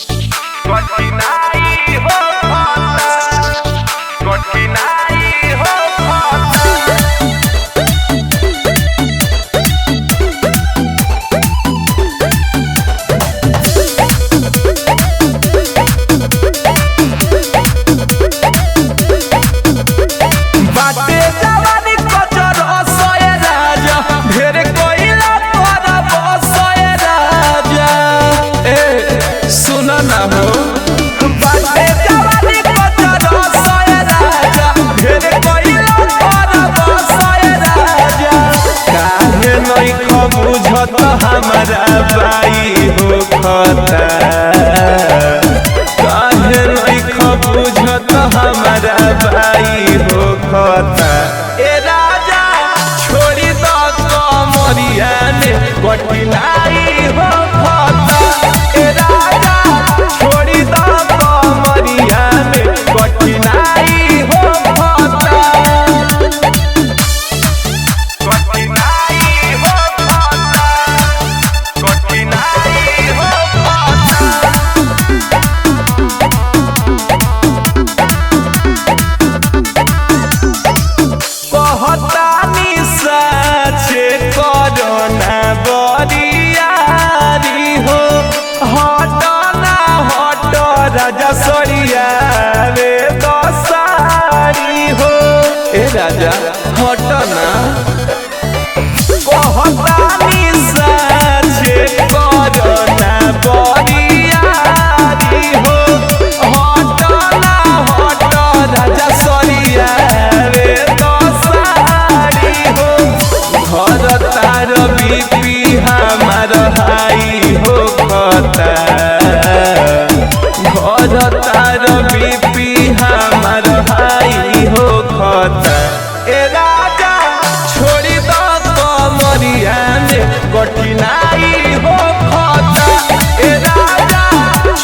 कठिनाई हो कठिनाई हो बाटे जवानी कचर असय राजा ढेर कोइला पर बसय राजा ए सुन ना हो बाटे जवानी कचर असय राजा ढेर कोइला पर बसय राजा काहे नहीं बुझत हमरा बाई हो खता काहे नहीं बुझत हमरा बाई हो खता ए राजा छोड़ी दो कमरिया ने कठिनाई हो खता ए राजा छोड़ी दो कमरिया ने कठिनाई हो खता कठिनाई हो खता कठिनाई हो कहतानी साचे करना बरियारी हो हट ना हट राजा सरिया रे दसारी हो ए राजा हट ना कहतानी साचे करना बरियारी हो हट ना हट राजा सरिया रे घर तार बीपी हमार हाई हो खता घर तार बीपी हमार हाई हो खता ए राजा छोड़ी दो कमरिया ने कठिनाई हो खता ए राजा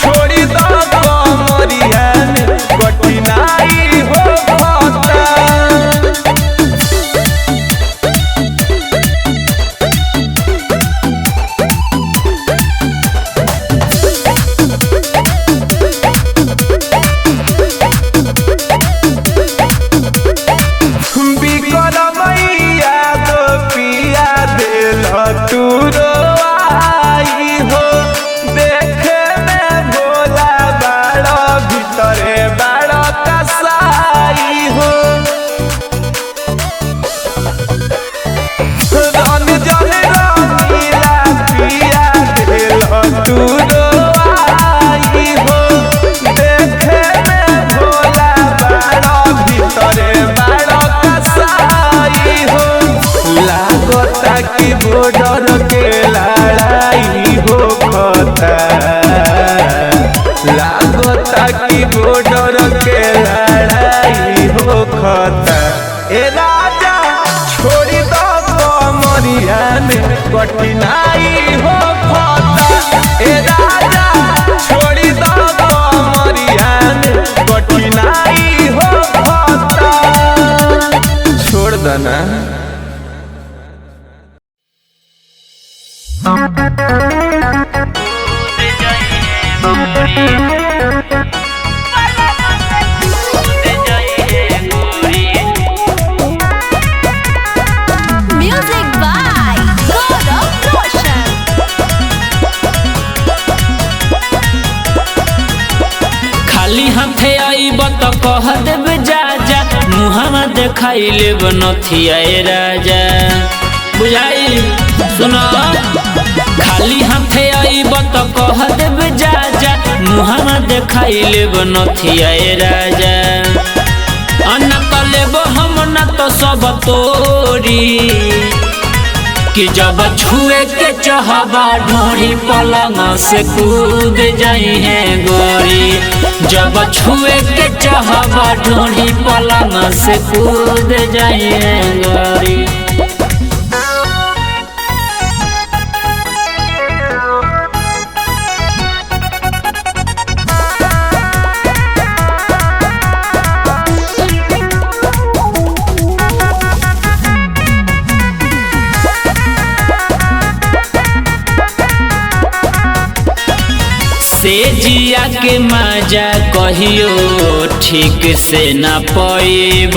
छोड़ी दो कमरिया ने कठिनाई हो खता की बॉर्डर के लड़ाई हो खता लागता की बॉर्डर के लड़ाई हो खता ए राजा छोड़ी दो कमरिया ने कठिनाई हो खता ए राजा छोड़ी दो कमरिया ने कठिनाई हो खता छोड़ देना Music by Gaurav Roshan. खाली हाथे आईब तो कह देब जा जा मुहावा देखाई लेब नथिया राजा बुझाई सुनो खाली हाथे आईब तो कह देब जा जा मुहावा देखाई लेब नथिया राजा अन्न कलेब हम न तो सब तोरी कि जब छुए के चाहबा ढोरी पलंग से कूद जाई है गोरी जब छुए के चाहबा ढोरी पलंग से कूद जाई है गोरी से जिया के मजा कहियो ठीक से न पैब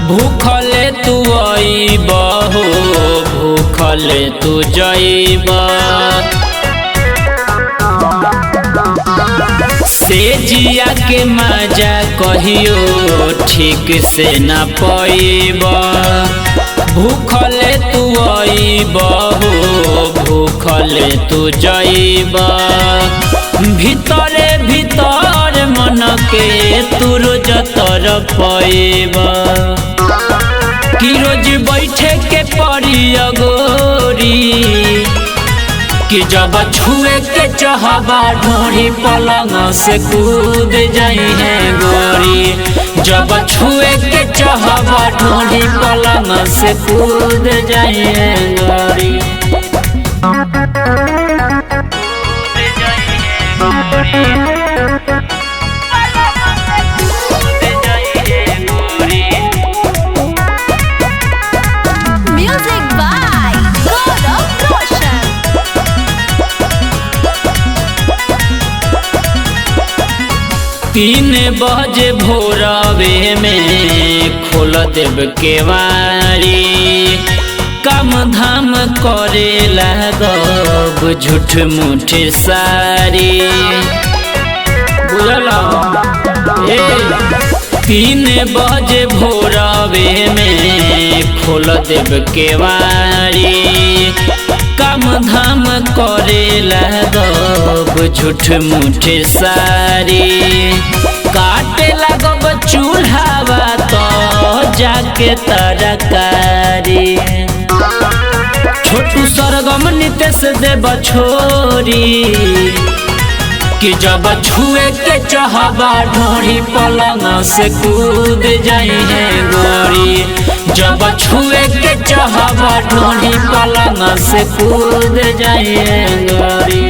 भूखले तू अइब हो भूखले तू जइब से जिया के मजा कहियो ठीक से न पैब भूखले तू अइब हो भूखले तू जइब भीतरे भीतर मन के तू रोज तर पैब कि रोज बैठे के पड़ी अगोरी कि जब छुए के चाहबा ढोरी पलंग से कूद जाई है गोरी जब छुए के चाहबा ढोरी पलंग से कूद जाई है गोरी Music by Gaurav Roshan. 3 बजे भोरवे में खोल देव केवारी काम धाम करे लागब झूठ मूठ सारी बुझला 3 बजे भोरवे में खोल देव केवारी काम धाम करे लागब झूठ मूठ सारी काटे लागब चूल्हावा तो जाके तरकारी छोटू सरगम नितेश देव छोरी कि जब छुए के चाहबा ढोरी पलंग से कूद जाई है गोरी जब छुए के चाहबा ढोरी पलंग से कूद जाई है गोरी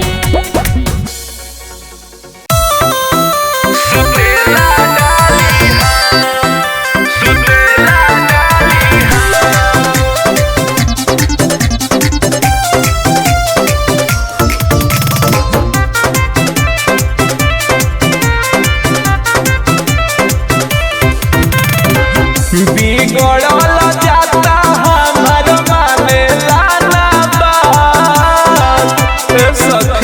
बिगड़ल जाता हमार माने लाना बात सखी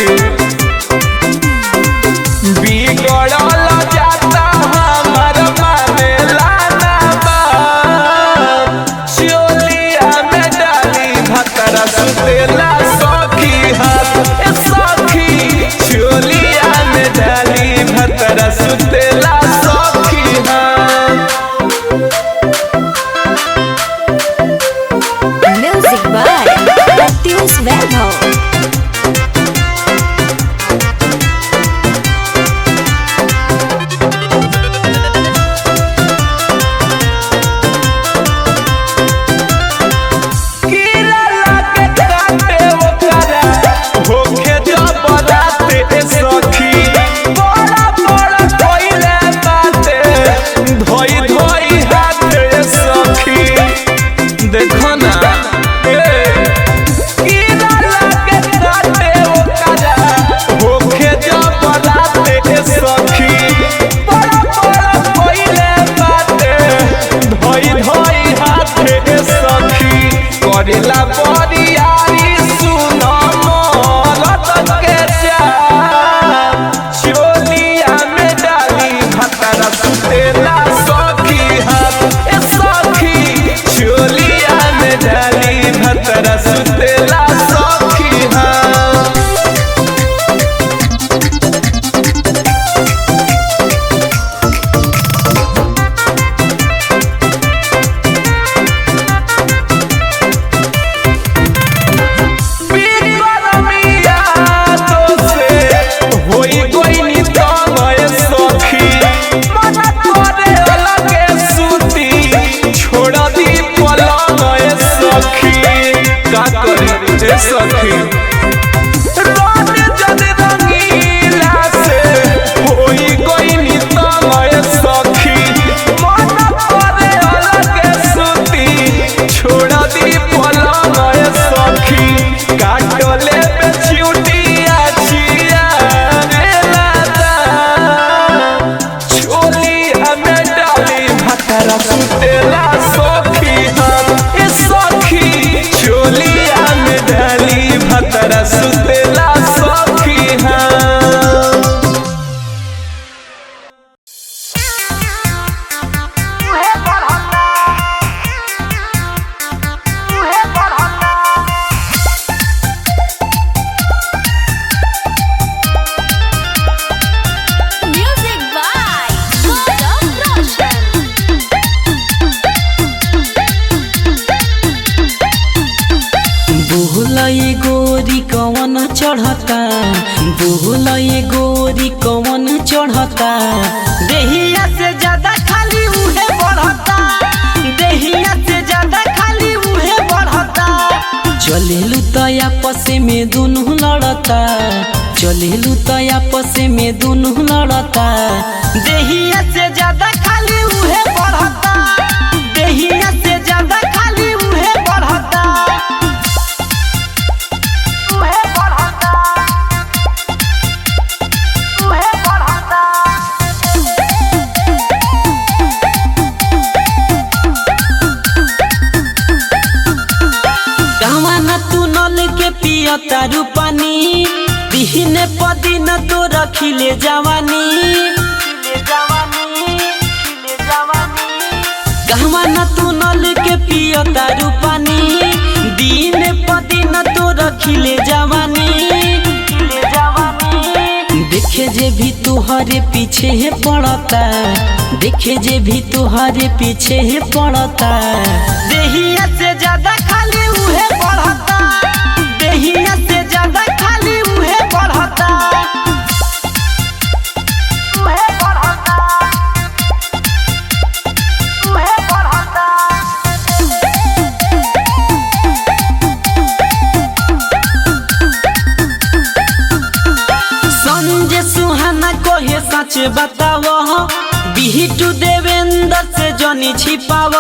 चढ़ता बोल ये गोरी कौन चढ़ता देहिया से ज्यादा खाली उहे बढ़ता देहिया से ज्यादा खाली उहे बढ़ता चलेलू तो आपस में दोनों लड़ता चलेलू तो आपस में दोनों लड़ता देहिया से ज्यादा खाली उहे बढ़ता देहिया से ज्यादा खाली उहे बढ़ता उहे बढ़ता उहे बढ़ता कहवाना तू नल के पिया तारू पानी दिहन पदिन तो रखिले जवानी कहवाना तू नल के पिया तारू पानी दिन पदिन तो रखिले जवानी देखे जे भी तुहरे पीछे है पड़ता देखे जे भी तुहरे पीछे है पड़ता देहिया से ज्यादा खाली उहे बढ़ता देहिया से ज्यादा खाली उहे बढ़ता उहे बढ़ता उहे बढ़ता संजय सुहाना कोहे सच बताव बिहिटू देवेंद्र से जनी छिपाव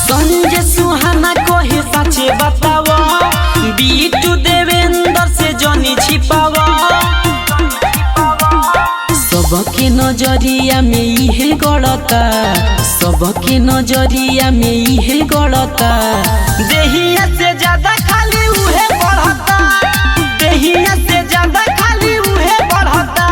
संजय सुहाना कोहे सच बताव बिहिटू देवेंद्र से जनी छिपाव सबके नजरिया में इहे गड़ता सबके नजरिया में इहे गड़ता देहिया से ज्यादा खाली उहे बढ़ता देहिया से ज्यादा खाली उहे बढ़ता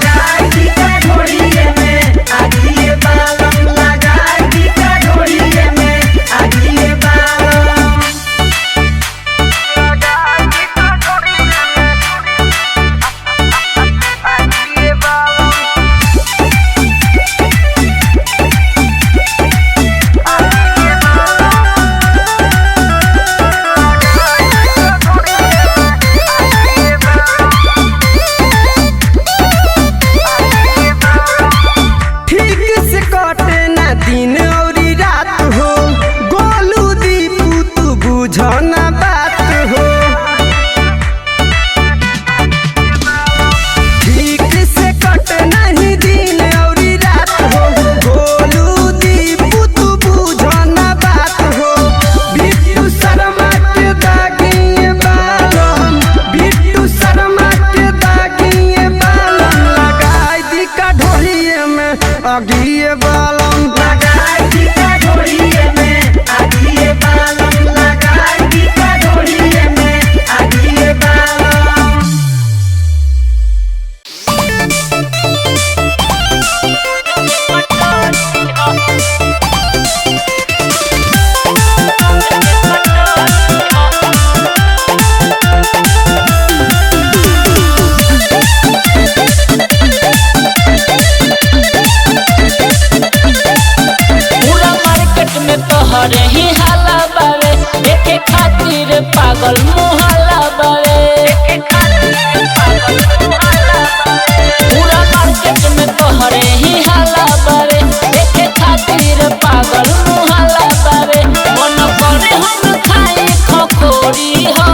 ढोलिए में आगिए बालम लगाई दी का ढोलिए आगिए बालम लगाई दी का ढोलिए में आगिए बालम लगाई दी का ढोलिए में आगिए बालम। पूरा मार्केट में तोहरे ही हाला बावे देखे खातिर पागल मुहल्ला बावे पूरा मार्केट में तोहरे ही हाला बावे देखे खातिर पागल मुहल्ला बावे मन करे हम खाए खखोरी हो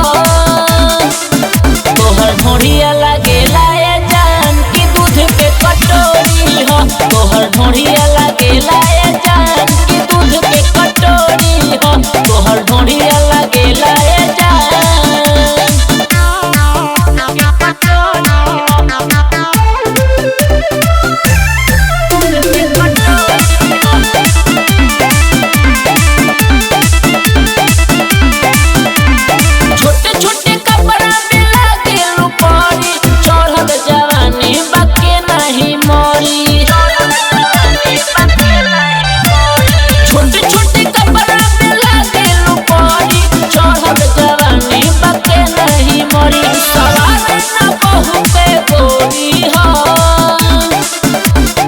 तोहर ढोढ़िया लागेला ए जान की दूध के कटोरी हो तोहर ढोढ़िया लागेला ए जान की दूध के कटोरी हो तोहर ढोढ़िया लागेला ए जान छोटे छोटे कपड़ा में लागे रूपारी चढ़ल जवानी बाके नहीं मोरी छोटे छोटे कपड़ा में लागे रूपारी चढ़ल जवानी बाके नहीं मोरी सवार न बहू पे गोरी हो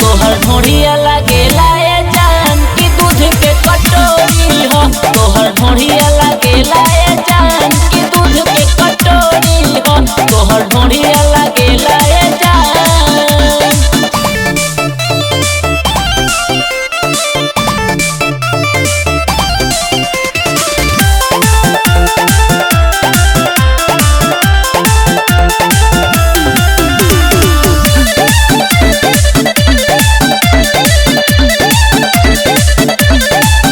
तोहर ढोढ़िया लागेला ए जान की दूध के कटोरी हो तोहर ढोढ़िया लागेला ए जान की दूध के कटोरी हो तोहर ढोढ़िया लागेला ए जान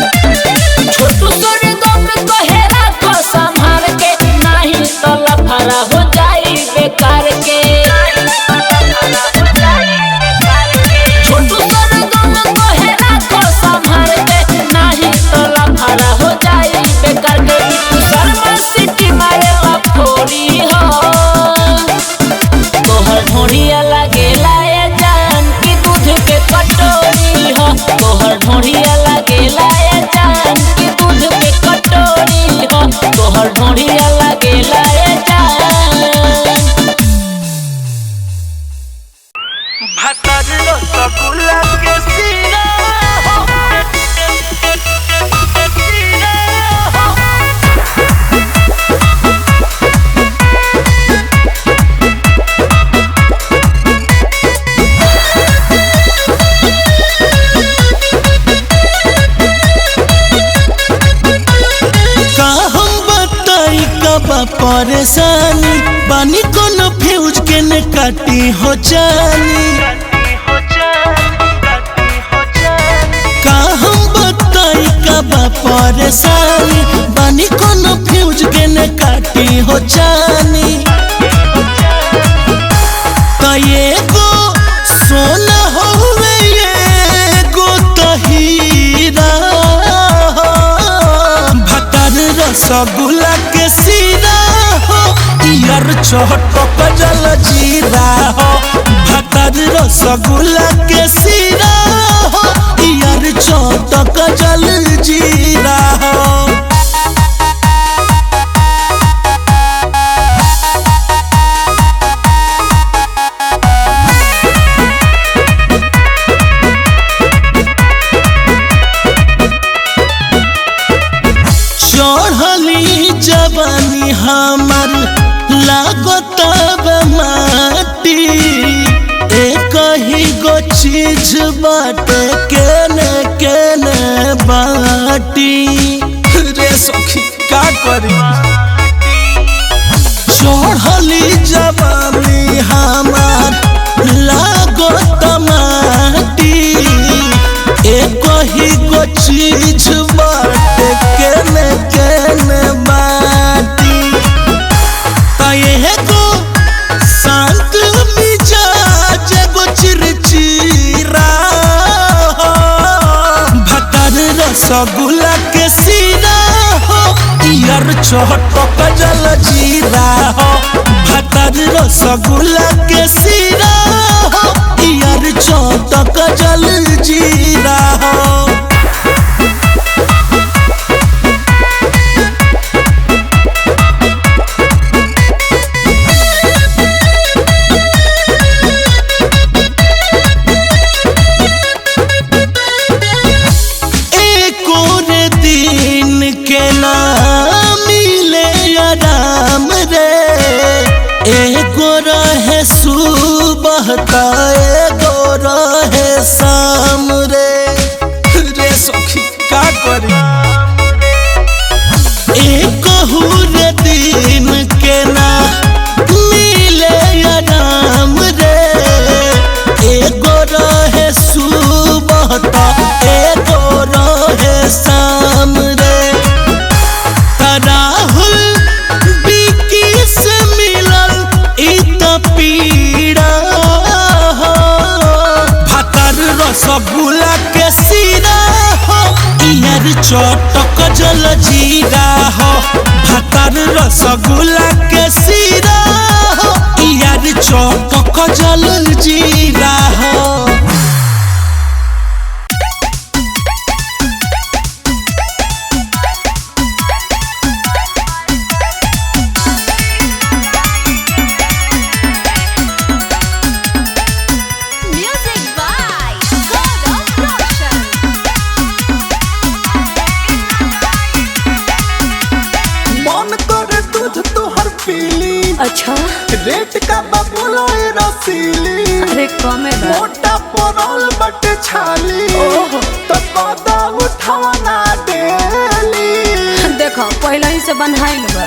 छोटू सोरे गम कहेरा को संभाल के नहीं तो लफड़ा हो जाई बेकार के छोटू सोरे गम कहेरा को संभाल के नहीं तो लफड़ा हो जाई बेकार के शर्मा सिटी मारे लफोरी हो तोहर ढोढ़िया लागेला ए जान की दूध के कटोरी हो तोहर ढोढ़िया लागेला ए जान की दूध के कटोरी हो तोहर ढोढ़िया लागेला ए जान भतर रसगुल्ला के सीना हो सीना हो का हम बताई कबा परेशानी बानी कोनो फ्यूज के ने काटी हो जानी का हम बताई कबा परेशानी बानी कोनो फ्यूज के ने काटी हो जानी तो ये गो सोना होवे ये गो तो हीरा भतर रसगुल्ला के सीरा हो यार चटक जल जीरा हो भतर रसगुल्ला के सीरा हो यार चटक जल जीरा हो चढ़ली जवानी हमर लागत माटी एक ही गो चीज बाटे केने केने बाटी रे सखी का करी चढ़ली जवानी हमर लागत माटी एक ही गो चीज बाटे केने केने बाटी तो गो शांत मिजाज गो चिरचिरा रसगुल्ला के सीरा हो यार चटक जल जीरा हो भातर रसगुल्ला के सीरा हो यार चटक जल जीरा हो सुबह का एगो रहे शाम रे सखी का करी एक रे दिन के ना मिले आराम रे एगो रहे सुबह का एगो रहे शाम रे राहुल बिकी से मिलल पीड़ा भातर रसगुल्ला के सीरा हो यार चटक जल जीरा हो भातर रसगुल्ला के सीरा हो यार चटक जल जीरा हो अच्छा रेट का बबुलो रसीली अरे कम है मोटा पोरल बट छाली तो कदा उठावना डेली देखो पहले ही से बनहाइल बा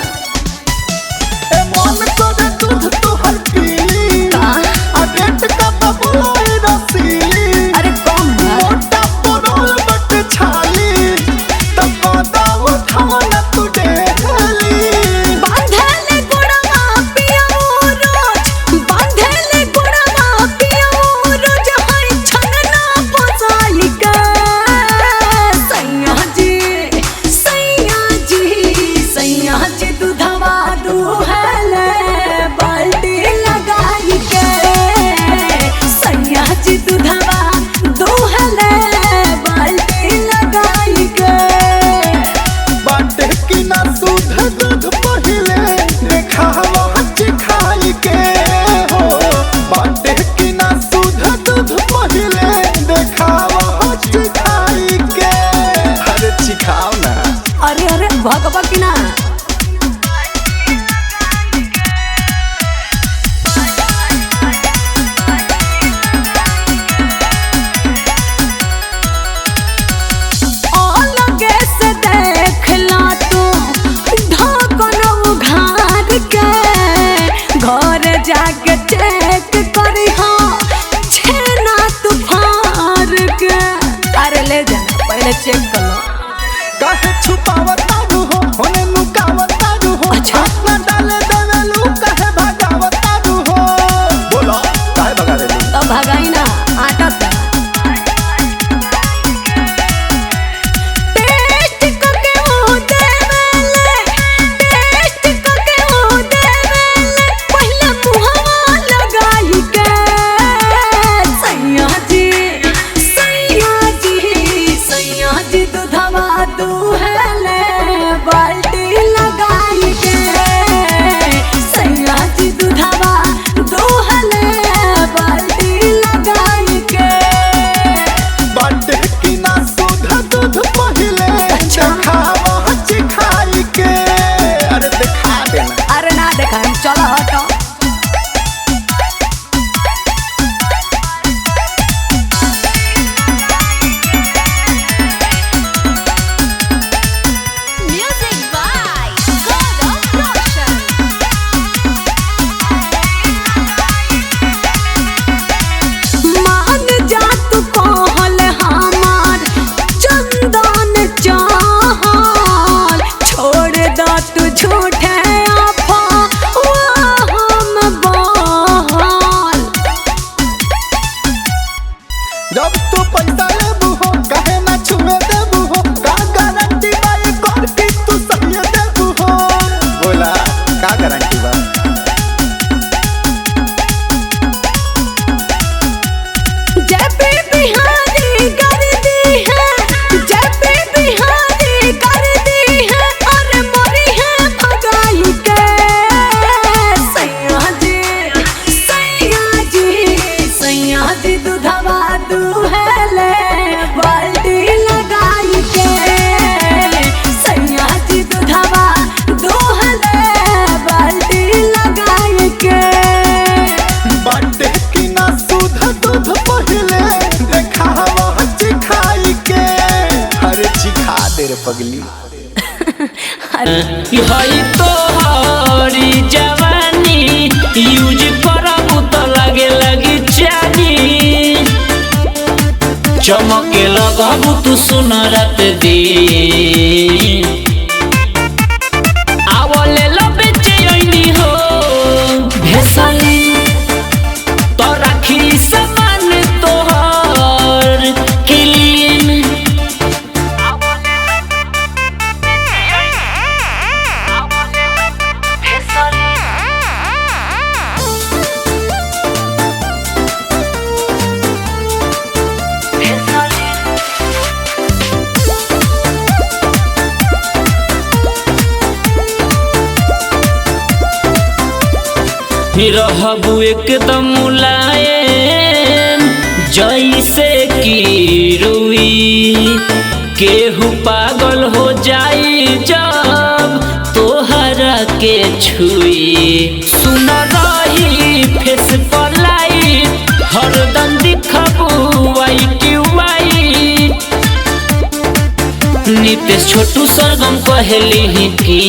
ए मन करे दूध तोहर पीली आ रेट का बबुलो रसीली अरे कम है मोटा पोरल बट छाली तो कदा उठावना तू डेली भगवा की ना अलगे से देखला तू ढकन उघार के घर जाके चेक करी छेना तू फार के अरे ले जाना पहले चेक कर लो काहे छुपावता रू हो होने लुकावता रू हो अच्छा ना डाले देवे लू काहे भगावता रू हो बोलो काहे भगा दे तो भगाई ना आटा टेस्ट करके वो देवेले टेस्ट करके वो देवेले पहले मुहवा लगाई के सैया जी दूधवा दूहले बाल्टी लगाई के सैया जी दूधवा दूहले बाल्टी लगाई के बाटे की ना दूध दूध पहिले खावा हच खाई के अरे दिखा देना अरे ना देखा हम चलो हटो जब तू पैसा लेबू हो काहे ना छुए देबू हो दूध पहिले देखावा चिखाई के। अरे चिखा दे रे पगली। हई तोहरी जवानी यूज करबू तो लगे लगी जानी। चमके लगबू तू सुन रात दिन। आवले लबे चैनी हो भेसली तो राखी समान तोहर क्लीन। रहबू एकदम मुलायम जैसे की रुई। केहू पागल हो जाई जब तोहरा के छुई। सुन रही फेस पर लाइट हरदम दिखबू वाइट वाइट। नितेश छोटू सरगम कहली की